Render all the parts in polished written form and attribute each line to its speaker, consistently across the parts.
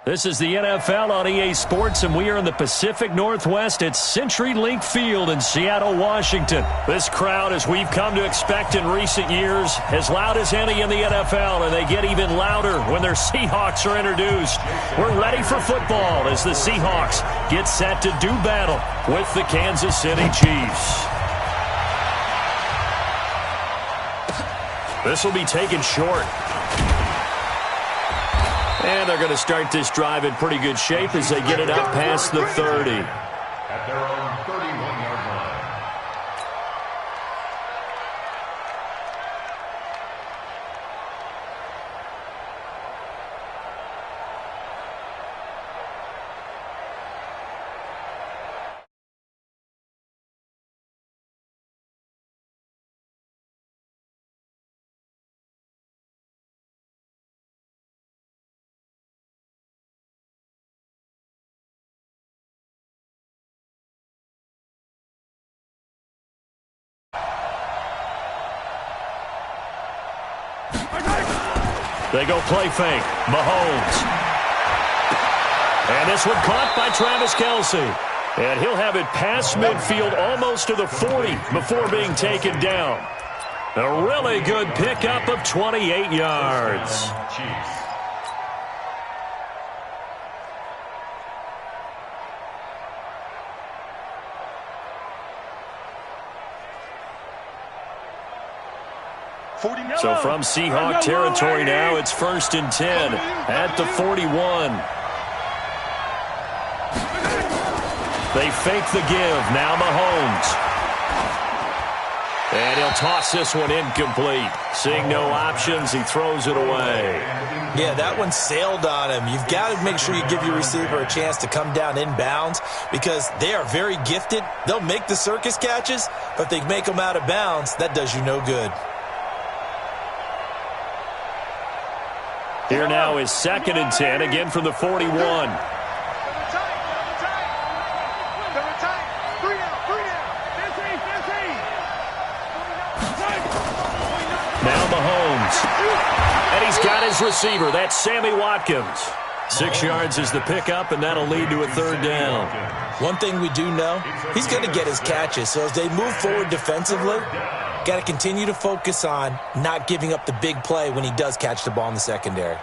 Speaker 1: This is the NFL on EA Sports, and we are in the Pacific Northwest at CenturyLink Field in Seattle, Washington. This crowd, as we've come to expect in recent years, as loud as any in the NFL, and they get even louder when their Seahawks are introduced. We're ready for football as the Seahawks get set to do battle with the Kansas City Chiefs. This will be taken short. And they're going to start this drive in pretty good shape as they get it up past the 30.
Speaker 2: At their own 31-yard line.
Speaker 1: They go play fake. Mahomes. And this one caught by Travis Kelce. And he'll have it past midfield almost to the 40 before being taken down. A really good pickup of 28 yards. So from Seahawk territory now, it's 1st and 10 at the 41. They fake the give. Now Mahomes. And he'll toss this one incomplete. Seeing no options, he throws it away.
Speaker 3: Yeah, that one sailed on him. You've got to make sure you give your receiver a chance to come down inbounds because they are very gifted. They'll make the circus catches, but if they make them out of bounds, that does you no good.
Speaker 1: Here now is 2nd and 10, again from the 41. Now Mahomes. And he's got his receiver. That's Sammy Watkins. 6 yards is the pickup, and that'll lead to a 3rd down.
Speaker 3: One thing we do know, he's going to get his catches. So as they move forward defensively, got to continue to focus on not giving up the big play when he does catch the ball in the secondary.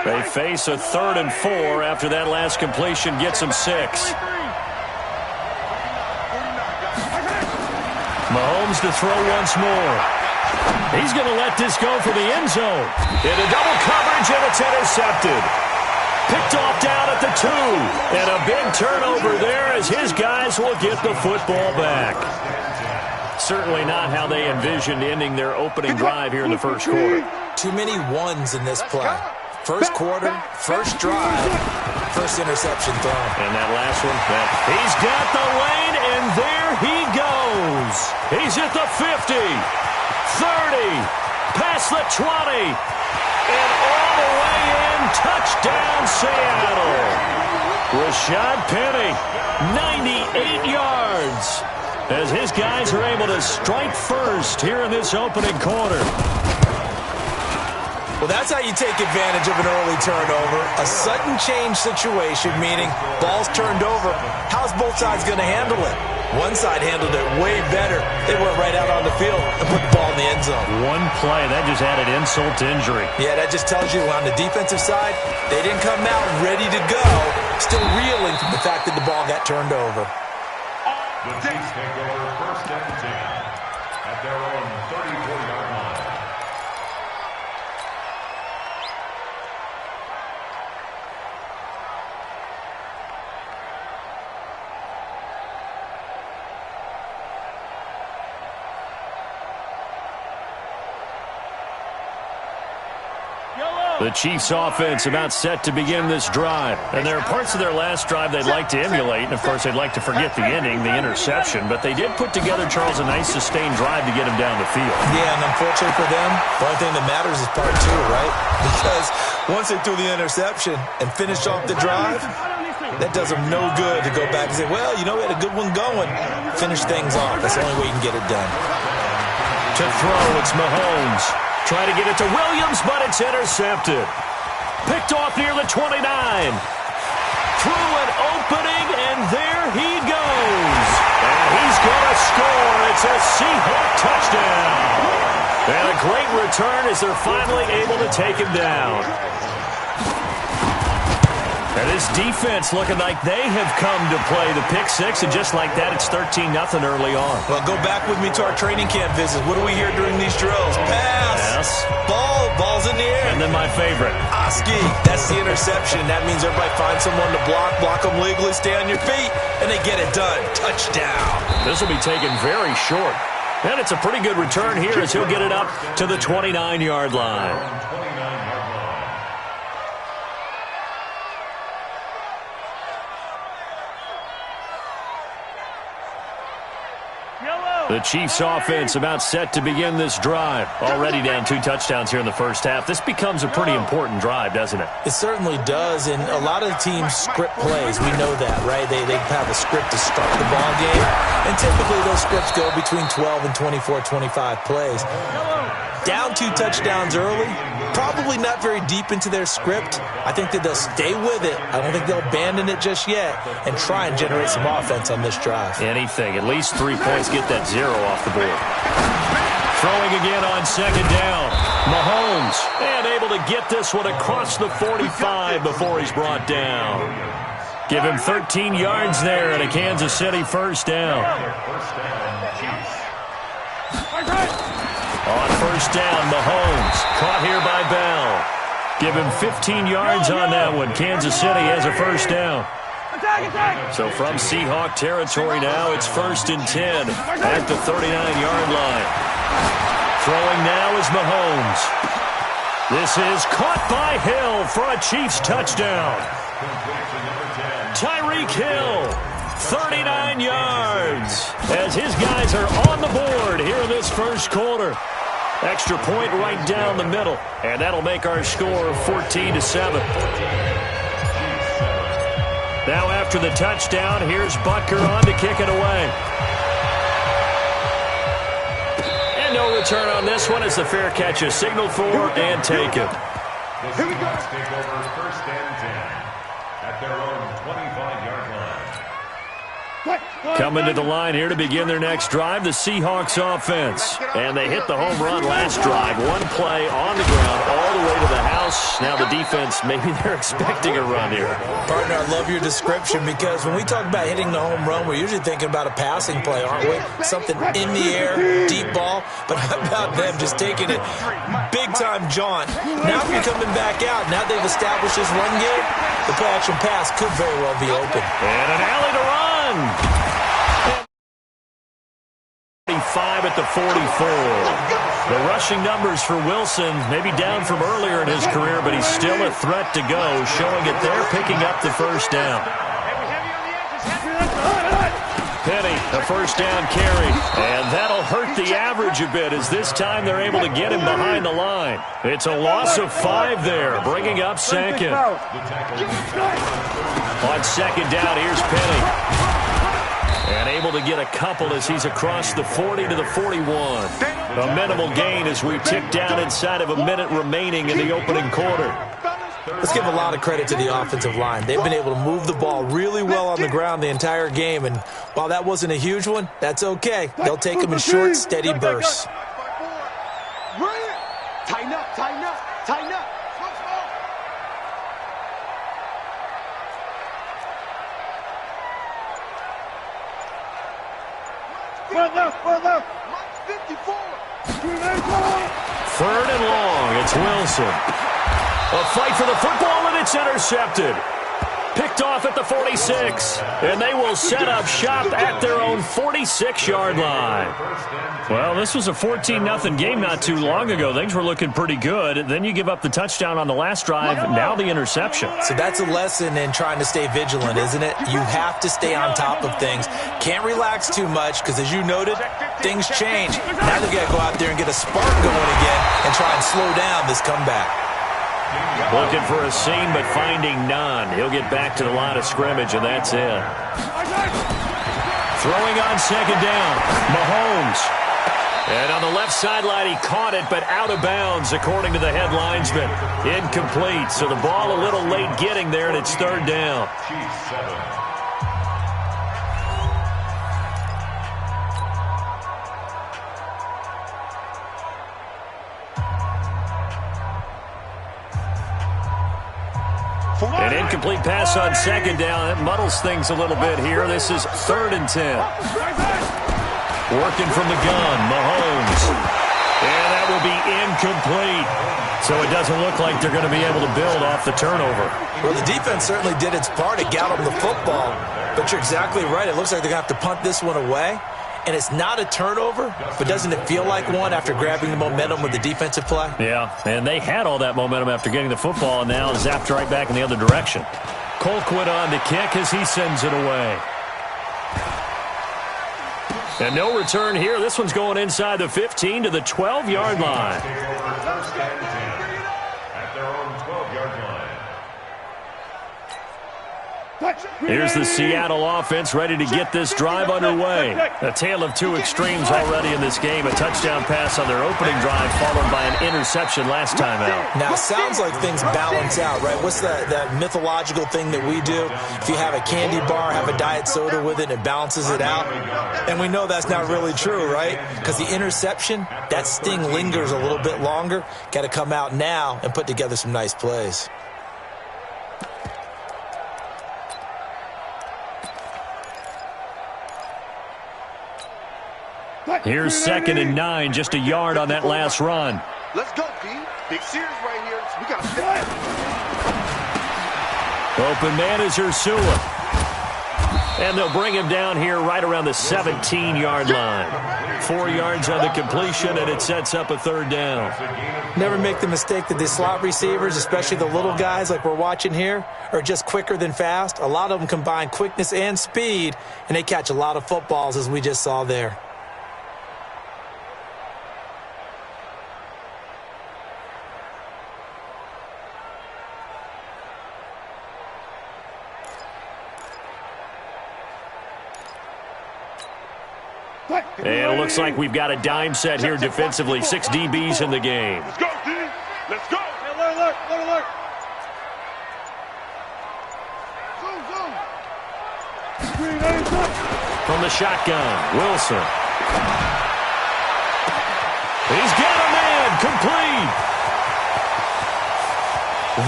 Speaker 1: They face a 3rd and 4 after that last completion gets him 6. Mahomes to throw once more. He's going to let this go for the end zone. Into double coverage, and it's intercepted. Picked off down at the 2. And a big turnover there as his guys will get the football back. Certainly not how they envisioned ending their opening drive here in the 1st quarter.
Speaker 3: Too many ones in this play. 1st quarter, 1st drive, 1st interception thrown.
Speaker 1: And that last one, he's got the lane, and there he goes. He's at the 50, 30, past the 20, and all the way in, touchdown Seattle. Rashad Penny, 98 yards, as his guys are able to strike first here in this opening quarter.
Speaker 3: Well, that's how you take advantage of an early turnover. A sudden change situation, meaning ball's turned over. How's both sides going to handle it? One side handled it way better. They went right out on the field and put the ball in the end zone.
Speaker 1: One play, that just added insult to injury.
Speaker 3: Yeah, that just tells you on the defensive side, they didn't come out ready to go, still reeling from the fact that the ball got turned over.
Speaker 2: The Chiefs take over 1st and 10 at their own 34-yard line.
Speaker 1: The Chiefs offense about set to begin this drive. And there are parts of their last drive they'd like to emulate. And, of course, they'd like to forget the ending, the interception. But they did put together, Charles, a nice sustained drive to get him down the field.
Speaker 3: Yeah, and unfortunately for them, the only thing that matters is part 2, right? Because once they threw the interception and finished off the drive, that does them no good to go back and say, well, you know, we had a good one going. Finish things off. That's the only way you can get it done.
Speaker 1: To throw, it's Mahomes. Try to get it to Williams, but it's intercepted. Picked off near the 29. Through an opening, and there he goes. And he's going to score. It's a Seahawk touchdown. And a great return as they're finally able to take him down. And his defense looking like they have come to play the pick six, and just like that, it's 13-0 early on.
Speaker 3: Well, go back with me to our training camp visit. What do we hear during these drills? Pass.
Speaker 1: Yes.
Speaker 3: Ball's in the air.
Speaker 1: And then my favorite.
Speaker 3: Oski. That's the interception. That means everybody finds someone to block them legally, stay on your feet, and they get it done. Touchdown.
Speaker 1: This will be taken very short. And it's a pretty good return here as he'll get it up to the 29-yard line. The Chiefs offense about set to begin this drive. Already down 2 touchdowns here in the first half. This becomes a pretty important drive, doesn't it?
Speaker 3: It certainly does, and a lot of the teams script plays. We know that, right? They have a script to start the ball game, and typically those scripts go between 12 and 24, 25 plays. Down 2 touchdowns early, probably not very deep into their script. I think that they'll stay with it. I don't think they'll abandon it just yet and try and generate some offense on this drive.
Speaker 1: Anything. At least 3 points. Get that 0 off the board. Throwing again on second down. Mahomes, and able to get this one across the 45 before he's brought down. Give him 13 yards there and a Kansas City first down. On first down, Mahomes, caught here by Bell. Give him 15 yards on that one. Kansas City has a first down. So from Seahawk territory now, it's 1st and 10 at the 39-yard line. Throwing now is Mahomes. This is caught by Hill for a Chiefs touchdown. Tyreek Hill, 39 yards, as his guys are on the board here in this first quarter. Extra point right down the middle, and that'll make our score 14-7. Now after the touchdown, here's Butker on to kick it away. And no return on this one as the fair catch is signaled for and taken.
Speaker 2: The Seahawks take over 1st and 10 at their own 25-yard line.
Speaker 1: Coming to the line here to begin their next drive, the Seahawks offense. And they hit the home run last drive. 1 play on the ground all the way to the house. Now the defense, maybe they're expecting a run here.
Speaker 3: Partner, I love your description because when we talk about hitting the home run, we're usually thinking about a passing play, aren't we? Something in the air, deep ball. But how about them just taking it big-time jaunt? Now they're coming back out. Now they've established this run game. The play-action pass could very well be open.
Speaker 1: And an alley to run. 45 at the 44. The rushing numbers for Wilson, maybe down from earlier in his career, but he's still a threat to go, showing it there, picking up the first down. Penny, a first down carry, and that'll hurt the average a bit as this time they're able to get him behind the line. It's a loss of 5 there, bringing up second. On second down, here's Penny. And able to get a couple as he's across the 40 to the 41. A minimal gain as we tick down inside of a minute remaining in the opening quarter.
Speaker 3: Let's give a lot of credit to the offensive line. They've been able to move the ball really well on the ground the entire game. And while that wasn't a huge one, that's okay. They'll take them in short, steady bursts.
Speaker 4: Tighten up, tighten up, tighten up.
Speaker 2: Left.
Speaker 4: 54.
Speaker 1: 3rd and long. It's Wilson. A fight for the football, and it's intercepted. Picked off at the 46. And they will set up shop at their own 46-yard line. Well, this was a 14-0 game not too long ago. Things were looking pretty good. Then you give up the touchdown on the last drive. Now the interception.
Speaker 3: So that's a lesson in trying to stay vigilant, isn't it? You have to stay on top of things. Can't relax too much because, as you noted, things change. Now they've got to go out there and get a spark going again and try and slow down this comeback.
Speaker 1: Looking for a seam, but finding none. He'll get back to the line of scrimmage, and that's it. Throwing on second down, Mahomes. And on the left sideline, he caught it, but out of bounds, according to the head linesman. Incomplete. So the ball a little late getting there, and it's third down.
Speaker 2: Chiefs 7.
Speaker 1: An incomplete pass on second down. That muddles things a little bit here. This is 3rd and 10. Working from the gun, Mahomes. And that will be incomplete. So it doesn't look like they're going to be able to build off the turnover.
Speaker 3: Well, the defense certainly did its part. It got them the football. But you're exactly right. It looks like they're going to have to punt this one away. And it's not a turnover, but doesn't it feel like one after grabbing the momentum with the defensive play?
Speaker 1: Yeah, and they had all that momentum after getting the football, and now zapped right back in the other direction. Colquitt on to kick as he sends it away. And no return here. This one's going inside the 15 to the 12-yard line.
Speaker 2: At their own 12-yard line.
Speaker 1: Here's the Seattle offense ready to get this drive underway. A tale of two extremes already in this game. A touchdown pass on their opening drive followed by an interception last time out.
Speaker 3: Now, it sounds like things balance out, right? What's that mythological thing that we do? If you have a candy bar, have a diet soda with it, and it balances it out. And we know that's not really true, right? Because the interception, that sting lingers a little bit longer. Got to come out now and put together some nice plays.
Speaker 1: Here's 2nd and 9, just a yard on that last run.
Speaker 4: Let's go, D. Big Sears right here. We got to stay.
Speaker 1: Open man is Ursula. And they'll bring him down here right around the 17-yard line. 4 yards on the completion, and it sets up a 3rd down.
Speaker 3: Never make the mistake that the slot receivers, especially the little guys like we're watching here, are just quicker than fast. A lot of them combine quickness and speed, and they catch a lot of footballs, as we just saw there.
Speaker 1: And it looks like we've got a dime set here defensively. 6 DBs in the game.
Speaker 2: Let's go, D. Let's go.
Speaker 4: Alert. Zoom.
Speaker 1: From the shotgun, Wilson. He's got a man, complete.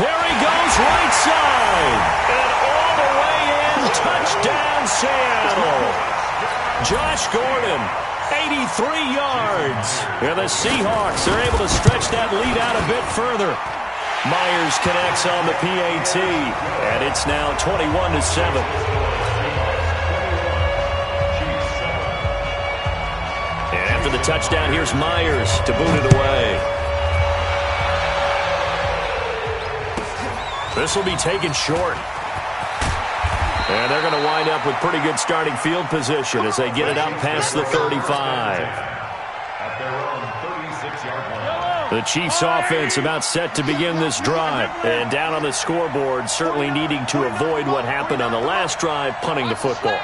Speaker 1: There he goes, right side. And all the way in, touchdown Seattle. Josh Gordon, 83 yards. And the Seahawks are able to stretch that lead out a bit further. Myers connects on the PAT, and it's now 21-7. And after the touchdown, here's Myers to boot it away. This will be taken short. And they're going to wind up with pretty good starting field position as they get it out past the 35.
Speaker 2: At their own 36-yard line.
Speaker 1: The Chiefs offense about set to begin this drive. And down on the scoreboard, certainly needing to avoid what happened on the last drive, punting the football.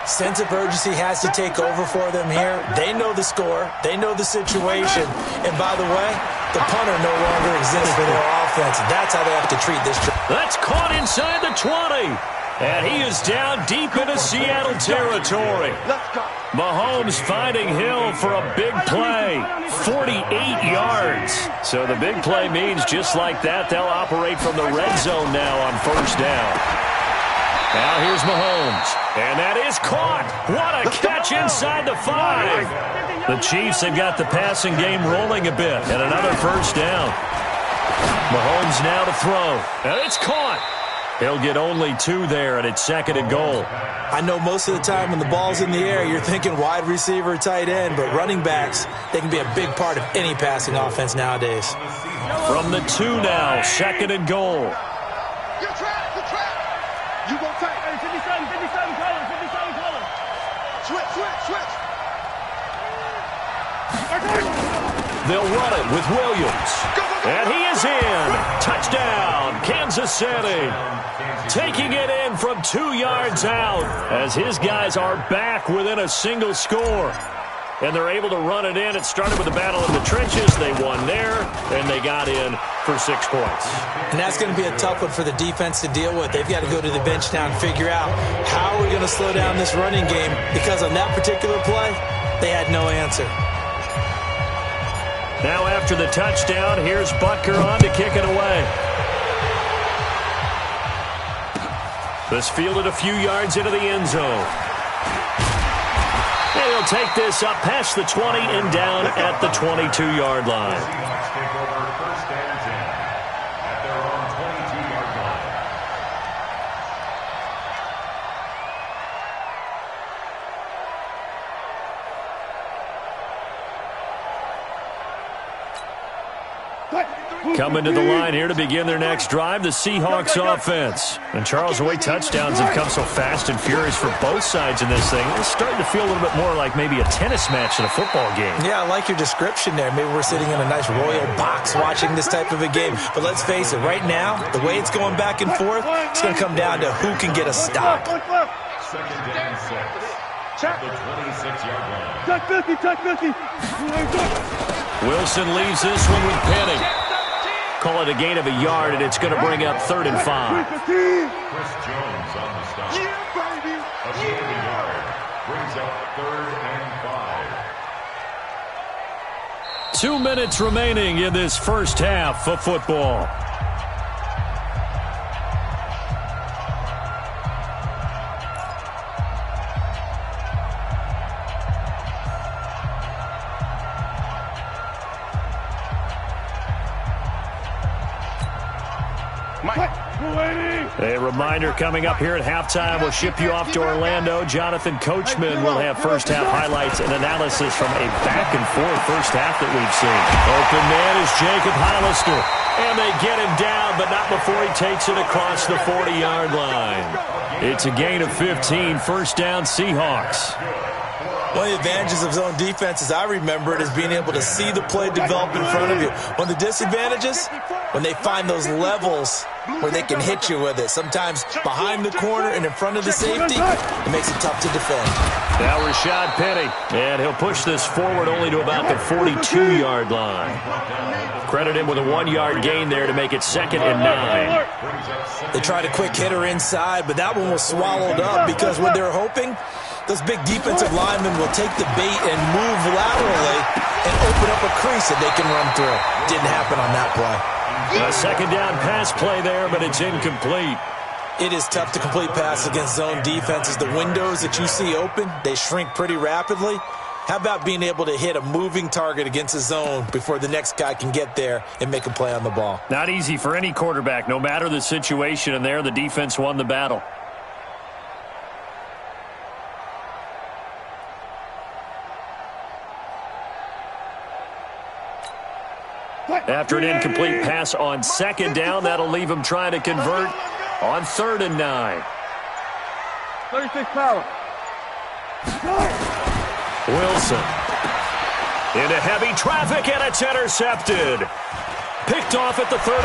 Speaker 3: Sense of urgency has to take over for them here. They know the score. They know the situation. And by the way, the punter no longer exists for their offense. That's how they have to treat this drive.
Speaker 1: That's caught inside the 20. And he is down deep into Seattle territory. Mahomes finding Hill for a big play. 48 yards. So the big play means just like that, they'll operate from the red zone now on 1st down. Now here's Mahomes. And that is caught. What a catch inside the 5. The Chiefs have got the passing game rolling a bit. And another 1st down. Mahomes now to throw. And it's caught. He'll get only 2 there, and it's 2nd and goal.
Speaker 3: I know most of the time when the ball's in the air, you're thinking wide receiver, tight end, but running backs, they can be a big part of any passing offense nowadays.
Speaker 1: From the 2 now, 2nd and goal.
Speaker 4: Good trap. You go tight. 57 color. Switch.
Speaker 1: They'll run it with Williams. And he is in. Touchdown, Kansas City. Taking it in from 2 yards out as his guys are back within a single score. and they're able to run it in. It started with a battle in the trenches. They won there, and they got in for 6 points.
Speaker 3: And that's going to be a tough one for the defense to deal with. They've got to go to the bench now and figure out how we're going to slow down this running game, because on that particular play, they had no answer.
Speaker 1: Now after the touchdown, here's Butker on to kick it away. This fielded a few yards into the end zone. And he'll take this up past the 20 and down at the 22-yard line.
Speaker 2: Seahawks take over first and 10 at their own 22-yard line.
Speaker 1: Coming to the line here to begin their next drive, the Seahawks offense. And Charles, the way touchdowns have come so fast and furious for both sides in this thing, it's starting to feel a little bit more like maybe a tennis match in a football game.
Speaker 3: Yeah, I like your description there. Maybe we're sitting in a nice royal box watching this type of a game. But let's face it, right now, the way it's going back and forth, it's going to come down to who can get a stop.
Speaker 2: Second down 6 at the 26-yard line.
Speaker 1: Wilson leaves this one with Penny. Call it a gain of a yard, and it's going to bring up 3rd and 5.
Speaker 2: Chris Jones on the stop. A gain of a yard brings up 3rd and 5.
Speaker 1: 2 minutes remaining in this first half of football. A reminder coming up here at halftime. We'll ship you off to Orlando. Jonathan Coachman will have first half highlights and analysis from a back-and-forth first half that we've seen. Open man is Jacob Hollister. And they get him down, but not before he takes it across the 40-yard line. It's a gain of 15, first down Seahawks.
Speaker 3: One of the advantages of zone defense, as I remember it, is being able to see the play develop in front of you. One of the disadvantages, when they find those levels where they can hit you with it. Sometimes behind the corner and in front of the safety, it makes it tough to defend.
Speaker 1: Now Rashad Penny, and he'll push this forward only to about the 42-yard line. Credit him with a 1-yard gain there to make it 2nd and 9.
Speaker 3: They tried a quick hitter inside, but that one was swallowed up because what they're hoping, those big defensive linemen will take the bait and move laterally and open up a crease that they can run through. Didn't happen on that play.
Speaker 1: A 2nd down pass play there, but it's incomplete.
Speaker 3: It is tough to complete passes against zone defenses. The windows that you see open, they shrink pretty rapidly. How about being able to hit a moving target against a zone before the next guy can get there and make a play on the ball?
Speaker 1: Not easy for any quarterback, no matter the situation, and there the defense won the battle. After an incomplete pass on 2nd down, that'll leave him trying to convert on 3rd and 9.
Speaker 5: 36 power.
Speaker 1: Wilson into heavy traffic, and it's intercepted. Picked off at the 38,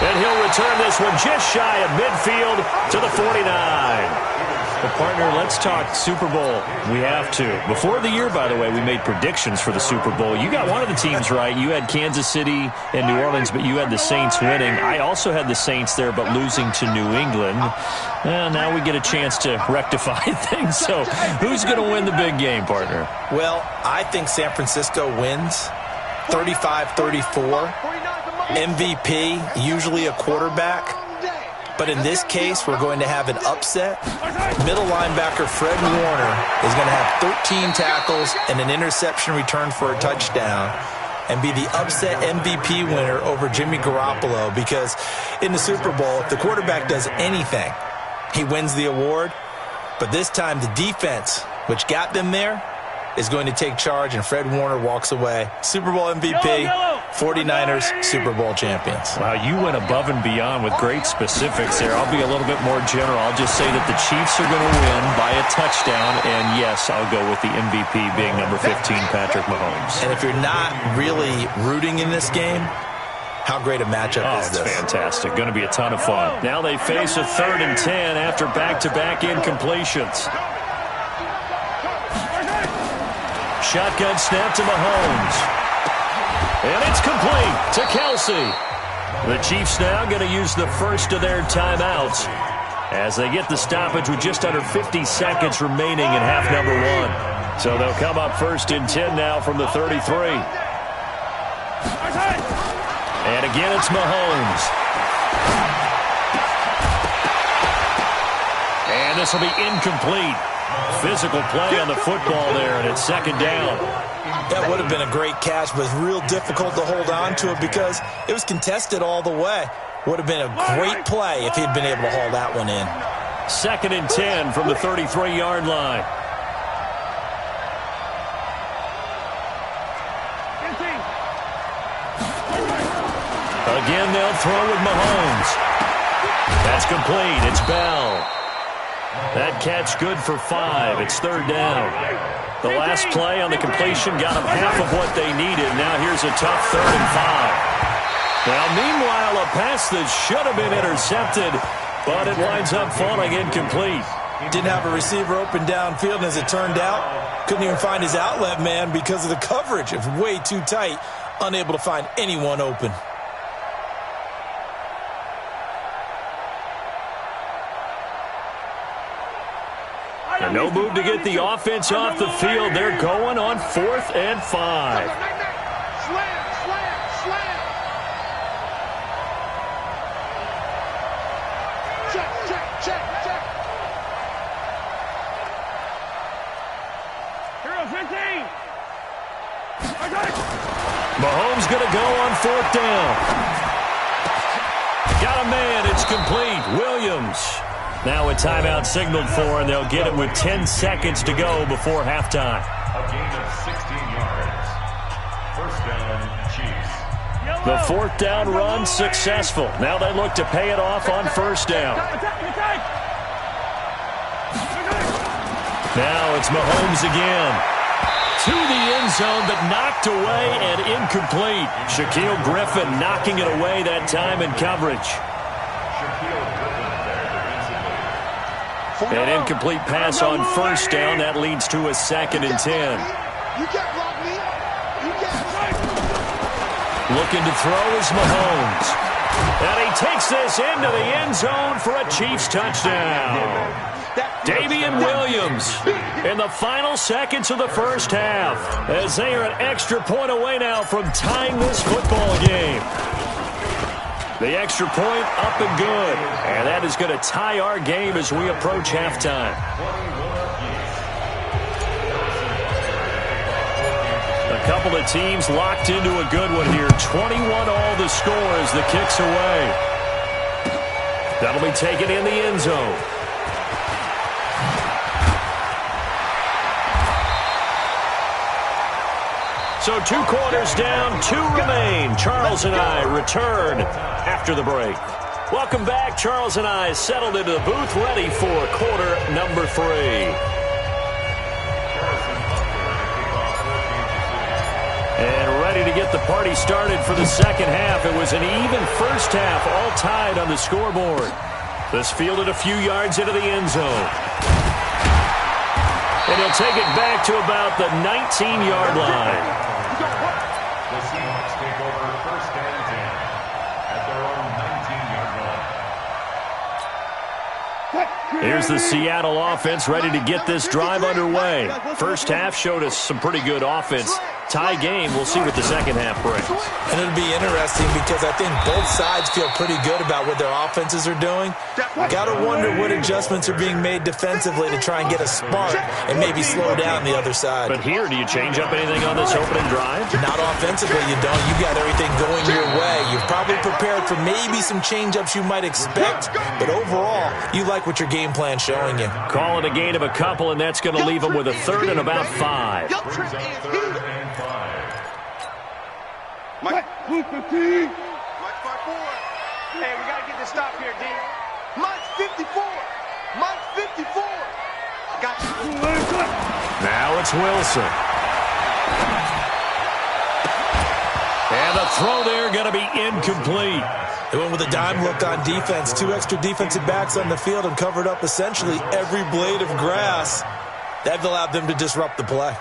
Speaker 1: and he'll return this one just shy of midfield to the 49. Well, partner, let's talk Super Bowl. We have to. Before the year, by the way, we made predictions for the Super Bowl. You got one of the teams right. You had Kansas City and New Orleans, but you had the Saints winning. I also had the Saints there, but losing to New England. Well, now we get a chance to rectify things. So who's going to win the big game, partner?
Speaker 3: Well, I think San Francisco wins 35-34. MVP, usually a quarterback. But in this case, we're going to have an upset. Middle linebacker Fred Warner is going to have 13 tackles and an interception return for a touchdown and be the upset MVP winner over Jimmy Garoppolo, because in the Super Bowl, if the quarterback does anything, he wins the award. But this time, the defense, which got them there, is going to take charge, and Fred Warner walks away. Super Bowl MVP, 49ers Super Bowl champions.
Speaker 1: Wow, you went above and beyond with great specifics there. I'll be a little bit more general. I'll just say that the Chiefs are going to win by a touchdown, and yes, I'll go with the MVP being number 15, Patrick Mahomes.
Speaker 3: And if you're not really rooting in this game, how great a matchup is this?
Speaker 1: It's fantastic. Going to be a ton of fun. Now they face a 3rd and 10 after back-to-back incompletions. shotgun snap to Mahomes. And it's complete to Kelsey. The Chiefs now going to use the first of their timeouts as they get the stoppage with just under 50 seconds remaining in half number 1. So they'll come up first and 10 now from the 33. And again, it's Mahomes. And this will be incomplete. Physical play on the football there, and it's second down.
Speaker 3: That would have been a great catch, but it's real difficult to hold on to it because it was contested all the way. Would have been a great play if he'd been able to haul that one in.
Speaker 1: Second and 10 from the 33-yard line. Again, they'll throw with Mahomes. That's complete. It's Bell. That catch good for 5. It's third down. The last play on the completion got them half of what they needed. Now here's a tough 3rd and 5. Now, meanwhile, a pass that should have been intercepted, but it winds up falling incomplete.
Speaker 3: Didn't have a receiver open downfield, and as it turned out, couldn't even find his outlet man because of the coverage. It was way too tight, unable to find anyone open.
Speaker 1: And no move to get the offense off the field. They're going on 4th and 5.
Speaker 4: Slam, slam, slam. Check, check, check, check.
Speaker 5: Hero 15.
Speaker 1: Mahomes going to go on 4th down. Got a man. It's complete. Williams. Now a timeout signaled for, and they'll get it with 10 seconds to go before halftime.
Speaker 2: A gain of 16 yards. First down, Chiefs.
Speaker 1: The 4th down run successful. Now they look to pay it off on 1st down. Now it's Mahomes again. To the end zone, but knocked away and incomplete. Shaquille Griffin knocking it away that time in coverage. An incomplete pass on 1st down. That leads to a 2nd and 10.
Speaker 4: You can't block me. You can't.
Speaker 1: Looking to throw is Mahomes. And he takes this into the end zone for a Chiefs touchdown. Damian Williams in the final seconds of the first half as they are an extra point away now from tying this football game. The extra point up and good. And that is going to tie our game as we approach halftime. A couple of teams locked into a good one here. 21 all the score as the kick's away. That'll be taken in the end zone. So 2 quarters down, 2 remain. Charles and I return after the break. Welcome back. Charles and I settled into the booth, ready for quarter number 3. And ready to get the party started for the second half. It was an even first half, all tied on the scoreboard. This fielded a few yards into the end zone. And he'll take it back to about the 19-yard line.
Speaker 2: The Seahawks take over 1st and 10 at their own 19-yard line.
Speaker 1: Here's the Seattle offense ready to get this drive underway. First half showed us some pretty good offense. Tie game, we'll see what the second half brings.
Speaker 3: And it'll be interesting because I think both sides feel pretty good about what their offenses are doing. Got to wonder what adjustments are being made defensively to try and get a spark and maybe slow down the other side.
Speaker 1: But here, do you change up anything on this opening drive?
Speaker 3: Not offensively, you don't. You got everything going your way. You're probably prepared for maybe some change-ups you might expect, but overall, you like what your game plan's showing you.
Speaker 1: Call it a gain of a couple, and that's going to leave them with a 3rd and about 5.
Speaker 4: Mike, Mike 54. Hey, we got to get this stop here, D. Mike's 54. Mike's 54. Got you.
Speaker 1: Now it's Wilson. And the throw there going to be incomplete.
Speaker 3: They went with a dime look on defense. 2 extra defensive backs on the field and covered up essentially every blade of grass. That allowed them to disrupt the play.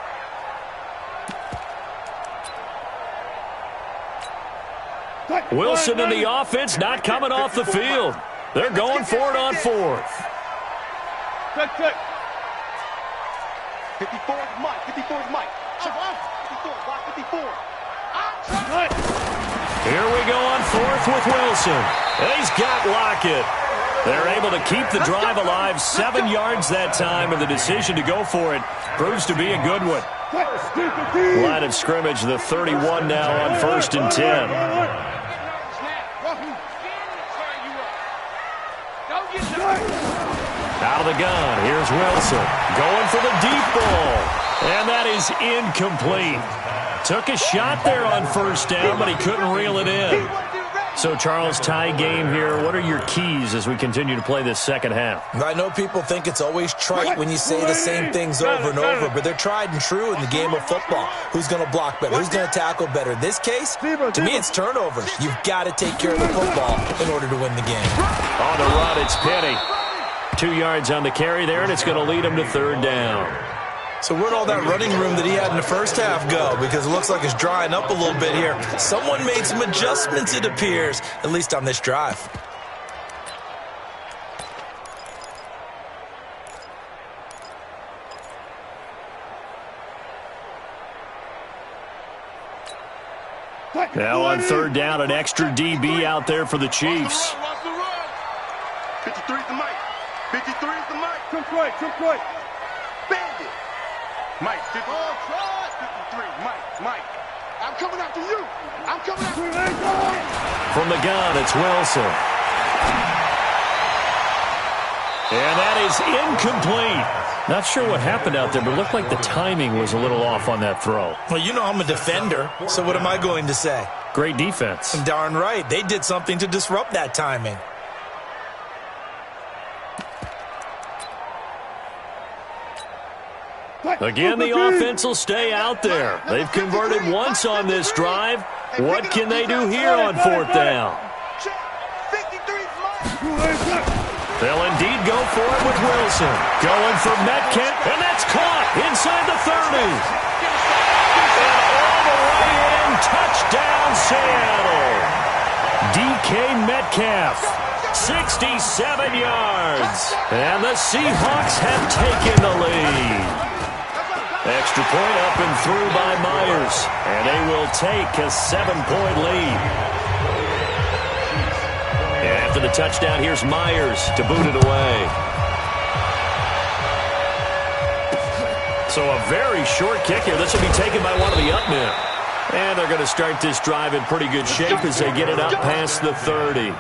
Speaker 1: Wilson and the offense not coming off the field. They're going for it on fourth.
Speaker 5: Check.
Speaker 4: 54 is Mike. 54 is Mike. 54, block 54.
Speaker 1: Here we go on fourth with Wilson. He's got Lockett. They're able to keep the drive alive, 7 yards that time, and the decision to go for it proves to be a good one. Line of scrimmage, the 31 now on 1st and 10. Out of the gun, here's Wilson. Going for the deep ball. And that is incomplete. Took a shot there on 1st down, but he couldn't reel it in. So, Charles, tie game here. What are your keys as we continue to play this second half?
Speaker 3: I know people think it's always trite when you say the same things over and over, but they're tried and true in the game of football. Who's going to block better? Who's going to tackle better? In this case, to me, it's turnovers. You've got to take care of the football in order to win the game.
Speaker 1: On the run, it's Penny. 2 yards on the carry there, and it's going to lead him to 3rd down.
Speaker 3: So where'd all that running room that he had in the first half go? Because it looks like it's drying up a little bit here. Someone made some adjustments, it appears, at least on this drive.
Speaker 1: Now on 3rd down, an extra DB out there for the Chiefs.
Speaker 4: 53 is the Mike. 53 is the Mike.
Speaker 5: Took right.
Speaker 4: Bandit. Mike, 53, Mike. I'm coming after you.
Speaker 1: From the gun, it's Wilson. And that is incomplete. Not sure what happened out there, but it looked like the timing was a little off on that throw.
Speaker 3: Well, you know I'm a defender, so what am I going to say?
Speaker 1: Great defense.
Speaker 3: Darn right. They did something to disrupt that timing.
Speaker 1: Again, the offense will stay out there. They've converted once on this drive. What can they do here on 4th down? They'll indeed go for it with Wilson. Going for Metcalf, and that's caught inside the 30. And all the way in, touchdown Seattle. DK Metcalf, 67 yards. And the Seahawks have taken the lead. Extra point up and through by Myers. And they will take a 7-point lead. And after the touchdown, here's Myers to boot it away. So a very short kick here. This will be taken by one of the up men. And they're going to start this drive in pretty good shape as they get it up past the 30.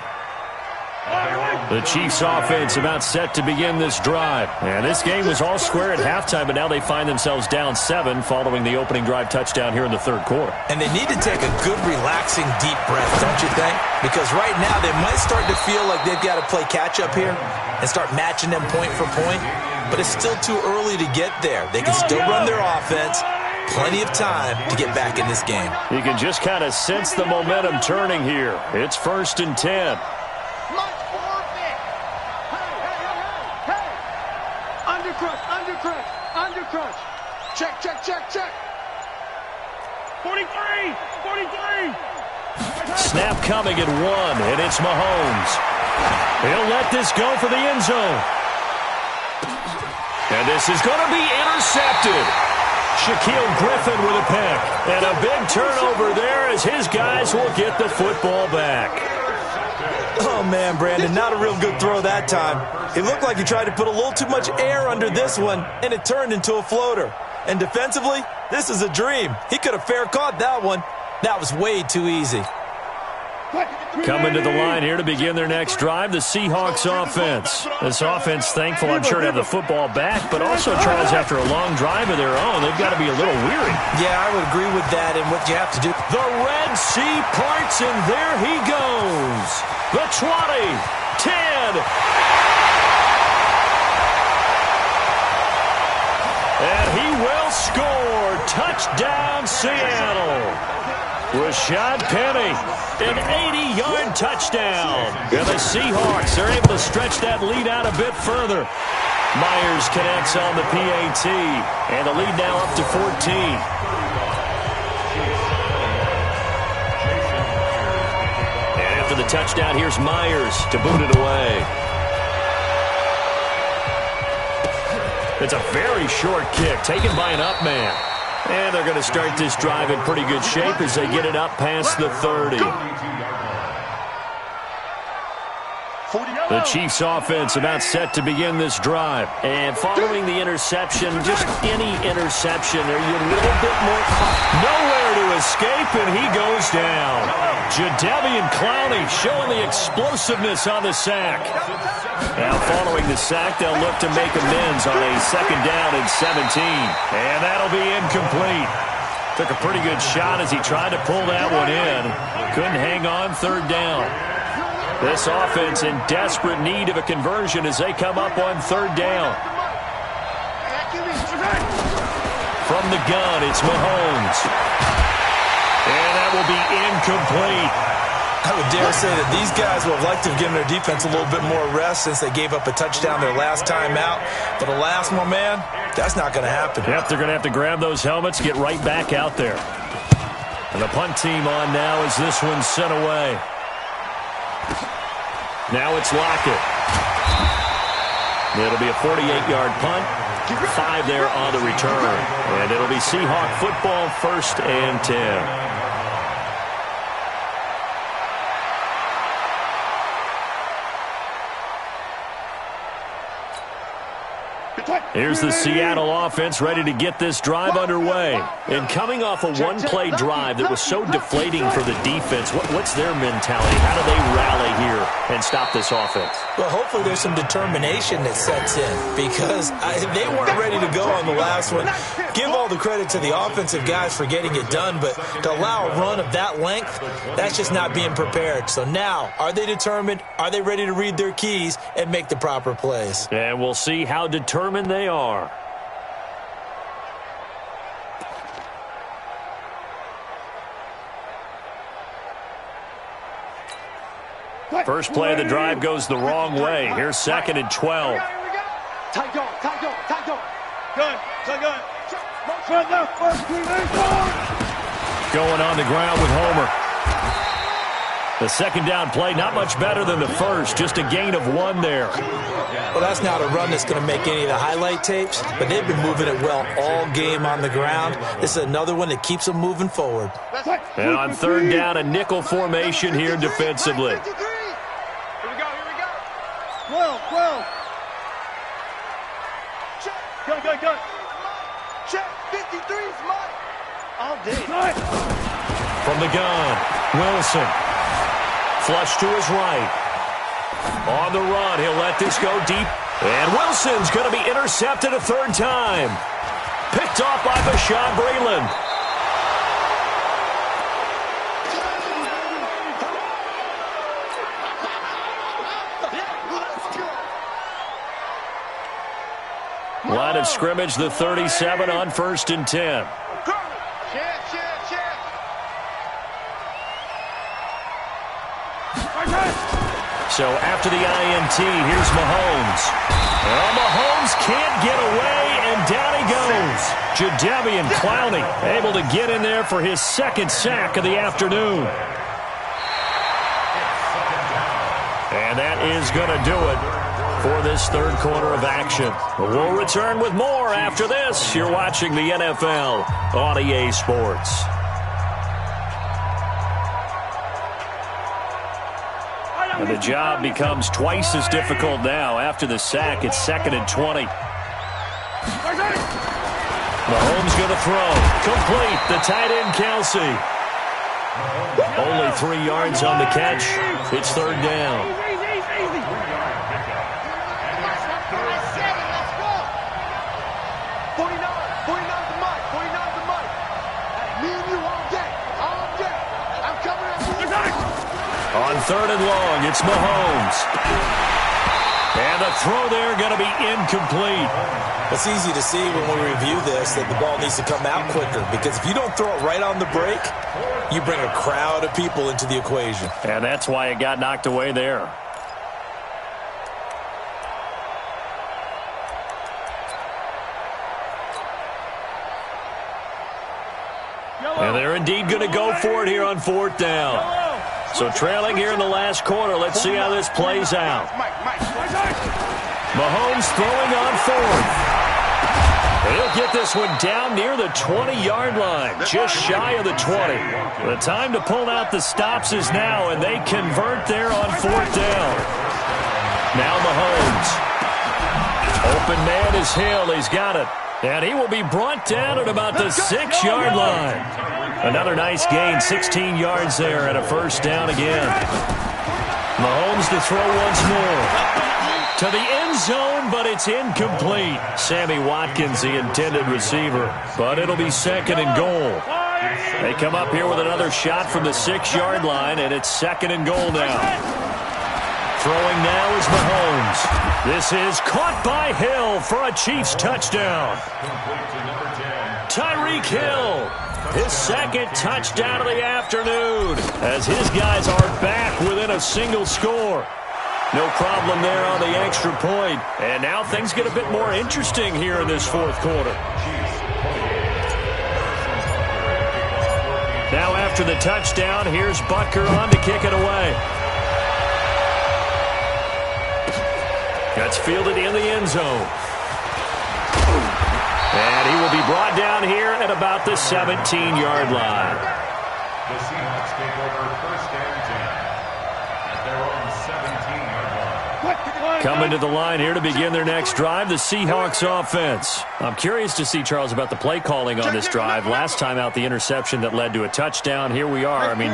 Speaker 1: The Chiefs offense about set to begin this drive. And this game was all square at halftime, but now they find themselves down 7 following the opening drive touchdown here in the 3rd quarter.
Speaker 3: And they need to take a good, relaxing, deep breath, don't you think? Because right now they might start to feel like they've got to play catch-up here and start matching them point for point. But it's still too early to get there. They can still run their offense. Plenty of time to get back in this game.
Speaker 1: You can just kind of sense the momentum turning here. It's 1st and 10.
Speaker 4: Undercrush. Check.
Speaker 5: 43.
Speaker 1: Snap coming at 1, and it's Mahomes. He'll let this go for the end zone. And this is going to be intercepted. Shaquille Griffin with a pick. And a big turnover there as his guys will get the football back.
Speaker 3: Oh, man, Brandon, not a real good throw that time. It looked like he tried to put a little too much air under this one, and it turned into a floater. And defensively, this is a dream. He could have fair caught that one. That was way too easy.
Speaker 1: Coming to the line here to begin their next drive, the Seahawks offense. This offense thankful, I'm sure, to have the football back, but also, Charles, after a long drive of their own, they've got to be a little weary.
Speaker 3: Yeah, I would agree with that, and what you have to do.
Speaker 1: The Red Sea parts, and there he goes. The 20, 10. And he will score. Touchdown, Seattle. Rashad Penny, an 80-yard touchdown. And the Seahawks are able to stretch that lead out a bit further. Myers connects on the PAT, and the lead now up to 14. for the touchdown. Here's Myers to boot it away. It's a very short kick taken by an up man. And they're going to start this drive in pretty good shape as they get it up past the 30. The Chiefs offense about set to begin this drive. And following the interception, just any interception, are you a little bit more nowhere to escape, and he goes down. Jadeveon Clowney showing the explosiveness on the sack. Now following the sack, they'll look to make amends on a 2nd down and 17. And that'll be incomplete. Took a pretty good shot as he tried to pull that one in. Couldn't hang on 3rd down. This offense in desperate need of a conversion as they come up on 3rd down. From the gun, it's Mahomes. And that will be incomplete.
Speaker 3: I would dare say that these guys would have liked to have given their defense a little bit more rest since they gave up a touchdown their last time out. But alas, my man, that's not going to happen.
Speaker 1: Yep, they're going to have to grab those helmets, get right back out there. And the punt team on now as this one's sent away. Now it's Lockett. It'll be a 48-yard punt. 5 there on the return. And it'll be Seahawk football, 1st and 10. Here's the Seattle offense ready to get this drive underway. And coming off a one-play drive that was so deflating for the defense, what's their mentality? How do they rally here and stop this offense?
Speaker 3: Well, hopefully there's some determination that sets in because they weren't ready to go on the last one. Give all the credit to the offensive guys for getting it done, but to allow a run of that length, that's just not being prepared. So now, are they determined? Are they ready to read their keys and make the proper plays?
Speaker 1: And we'll see how determined they are. First play of the drive goes the wrong way. Here's 2nd and 12.
Speaker 4: Tight dog, tight dog, tight dog.
Speaker 5: Gun, tight gun. Front left, 1, 2, 3, 4.
Speaker 1: Going on the ground with Homer. The 2nd down play, not much better than the first. Just a gain of 1 there.
Speaker 3: Well, that's not a run that's going to make any of the highlight tapes, but they've been moving it well all game on the ground. This is another one that keeps them moving forward.
Speaker 1: And on 3rd down, a nickel formation here defensively.
Speaker 4: Here we go, here we go.
Speaker 5: 12.
Speaker 4: Check.
Speaker 5: Gun.
Speaker 4: Check. 53's mine. All day.
Speaker 1: From the gun, Wilson. Flush to his right. On the run, he'll let this go deep. And Wilson's going to be intercepted a 3rd time. Picked off by Bashaud Breeland. Line of scrimmage, the 37 on 1st and 10. So after the INT, here's Mahomes. Well, Mahomes can't get away, and down he goes. Jadeveon Clowney able to get in there for his 2nd sack of the afternoon. And that is going to do it for this 3rd quarter of action. We'll return with more after this. You're watching the NFL on EA Sports. And the job becomes twice as difficult now. After the sack, it's 2nd and 20. Mahomes going to throw. Complete. The tight end, Kelsey. Only 3 yards on the catch. It's 3rd down.
Speaker 5: Easy.
Speaker 4: 49's the mic. 49's the mic. Me and you all day. I'm coming at you.
Speaker 1: On 3rd and long, it's Mahomes. And the throw there going to be incomplete.
Speaker 3: It's easy to see when we review this that the ball needs to come out quicker because if you don't throw it right on the break, you bring a crowd of people into the equation.
Speaker 1: And that's why it got knocked away there. And they're indeed going to go for it here on 4th down. So trailing here in the last quarter. Let's see how this plays out. Mahomes throwing on fourth. He'll get this one down near the 20-yard line, just shy of the 20. The time to pull out the stops is now, and they convert there on fourth down. Now Mahomes. Open man is Hill. He's got it. And he will be brought down at about the 6-yard line. Another nice gain, 16 yards there, and a first down again. Mahomes to throw once more. To the end zone, but it's incomplete. Sammy Watkins, the intended receiver. But it'll be second and goal. They come up here with another shot from the 6-yard line, and it's second and goal now. Throwing now is Mahomes. This is caught by Hill for a Chiefs touchdown. Tyreek Hill, his second touchdown of the afternoon, as his guys are back within a single score. No problem there on the extra point. And now things get a bit more interesting here in this fourth quarter. Now after the touchdown, here's Butker on to kick it away. That's fielded in the end zone. And he will be brought down here at about the 17-yard line.
Speaker 2: The Seahawks take over first and 10 at their own 17-yard line.
Speaker 1: Coming to the line here to begin their next drive, the Seahawks offense. I'm curious to see, Charles, about the play calling on this drive. Last time out, the interception that led to a touchdown. Here we are. I mean,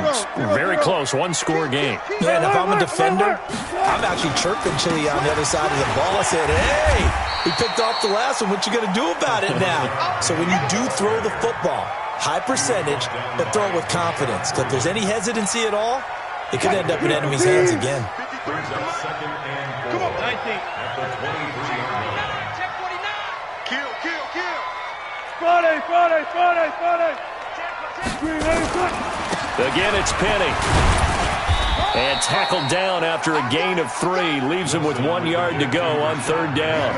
Speaker 1: very close, one-score game.
Speaker 3: Yeah, and if I'm a defender, I'm actually chirping Chili on the other side of the ball. I said, hey, he picked off the last one. What you going to do about it now? So when you do throw the football, high percentage, but throw it with confidence. Because if there's any hesitancy at all, it could end up in enemy's hands again.
Speaker 2: Brings up second and goal.
Speaker 5: 19.
Speaker 2: At the 23-yard line.
Speaker 4: Check 49. Kill, kill, kill.
Speaker 5: Friday.
Speaker 1: Again, it's Penny. And tackled down after a gain of 3. Leaves him with 1 yard to go on third down.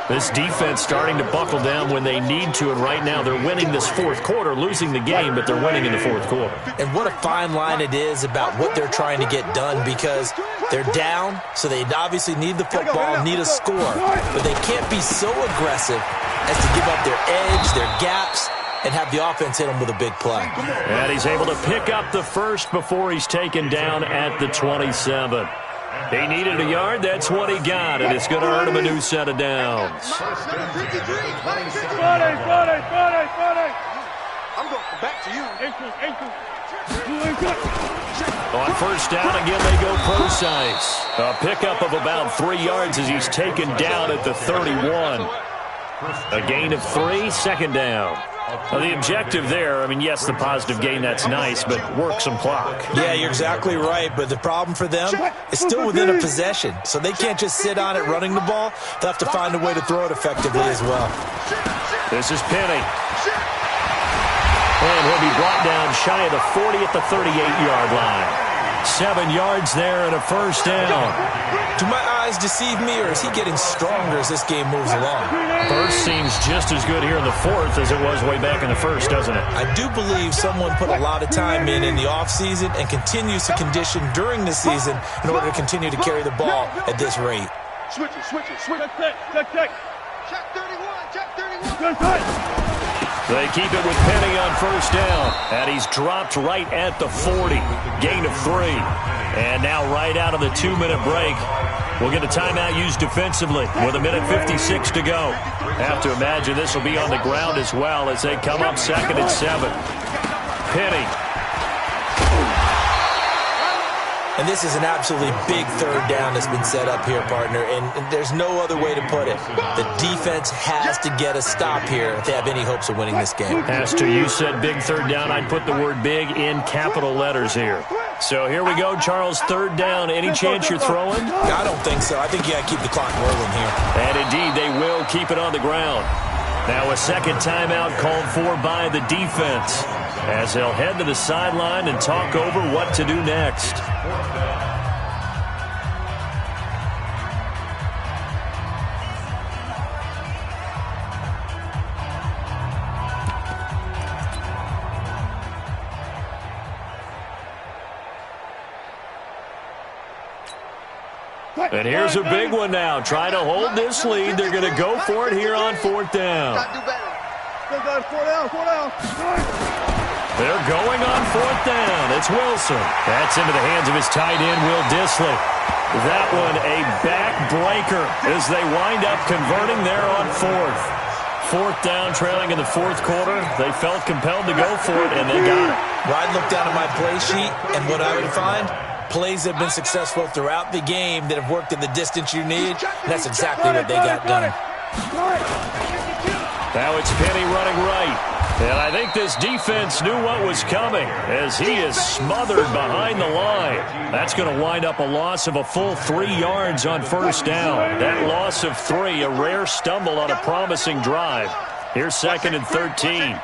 Speaker 1: This defense starting to buckle down when they need to, and right now they're winning this fourth quarter, losing the game, but they're winning in the fourth quarter.
Speaker 3: And what a fine line it is about what they're trying to get done, because they're down, so they obviously need the football, need a score, but they can't be so aggressive as to give up their edge, their gaps, and have the offense hit them with a big play.
Speaker 1: And he's able to pick up the first before he's taken down at the 27. He needed a yard. That's what he got, and it's going to earn him a new set of downs.
Speaker 5: Friday.
Speaker 4: I'm going back to you.
Speaker 1: On first down, again, they go precise. A pickup of about 3 yards as he's taken down at the 31. A gain of 3, second down. Now, the objective there, I mean, yes, the positive gain, that's nice, but work some clock.
Speaker 3: Yeah, you're exactly right, but the problem for them is still within a possession, so they can't just sit on it running the ball. They'll have to find a way to throw it effectively as well.
Speaker 1: This is Penny. And he'll be brought down shy of the 40 at the 38-yard line. 7 yards there and a first down.
Speaker 3: Do my eyes deceive me, or is he getting stronger as this game moves along?
Speaker 1: Burst seems just as good here in the fourth as it was way back in the first, doesn't it?
Speaker 3: I do believe someone put a lot of time in the offseason and continues to condition during the season in order to continue to carry the ball at this rate.
Speaker 5: Switch it. Check.
Speaker 4: Check 31.
Speaker 1: They keep it with Penny on first down, and he's dropped right at the 40. Gain of 3. And now right out of the 2-minute break, we'll get a timeout used defensively with 1:56 to go. Have to imagine this will be on the ground as well as they come up second and 7. Penny.
Speaker 3: And this is an absolutely big third down that's been set up here, partner, and there's no other way to put it. The defense has to get a stop here if they have any hopes of winning this game.
Speaker 1: Has to. You said big third down. I'd put the word big in capital letters here. So here we go, Charles, third down. Any chance you're throwing?
Speaker 3: I don't think so. I think you got to keep the clock rolling here.
Speaker 1: And indeed, they will keep it on the ground. Now a second timeout called for by the defense, as they'll head to the sideline and talk over what to do next. And here's a big one now. Trying to hold this lead. They're going to go for it here on 4th down. They're going on 4th down. It's Wilson. That's into the hands of his tight end, Will Dissly. That one a backbreaker as they wind up converting there on 4th. 4th down, trailing in the 4th quarter. They felt compelled to go for it, and they got it.
Speaker 3: Well, I'd look down at my play sheet, and what I would find, plays that have been successful throughout the game that have worked in the distance you need. That's exactly what they got done.
Speaker 1: Now it's Penny running right. And I think this defense knew what was coming as he is smothered behind the line. That's going to wind up a loss of a full 3 yards on 1st down. That loss of 3, a rare stumble on a promising drive. Here's 2nd and 13.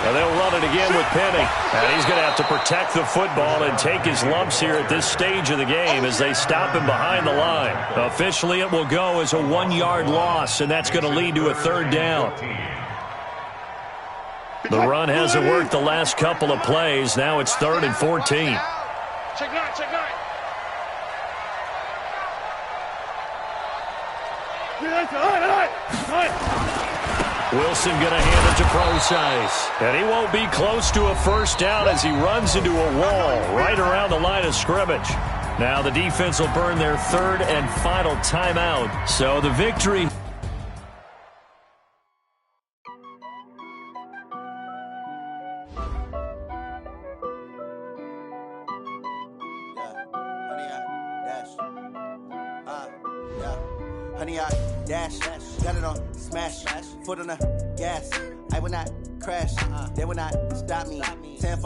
Speaker 1: And they'll run it again with Penny. And he's going to have to protect the football and take his lumps here at this stage of the game as they stop him behind the line. Officially, it will go as a 1-yard loss, and that's going to lead to a 3rd down. The run hasn't worked the last couple of plays. Now it's 3rd and 14.
Speaker 4: Check 9, check 9.
Speaker 1: Wilson going to hand it to Procise. And he won't be close to a 1st down as he runs into a wall right around the line of scrimmage. Now the defense will burn their 3rd and final timeout. So the victory.
Speaker 6: Honey, I dash, got it on smash, foot on the gas. I will not crash, they will not stop me. 10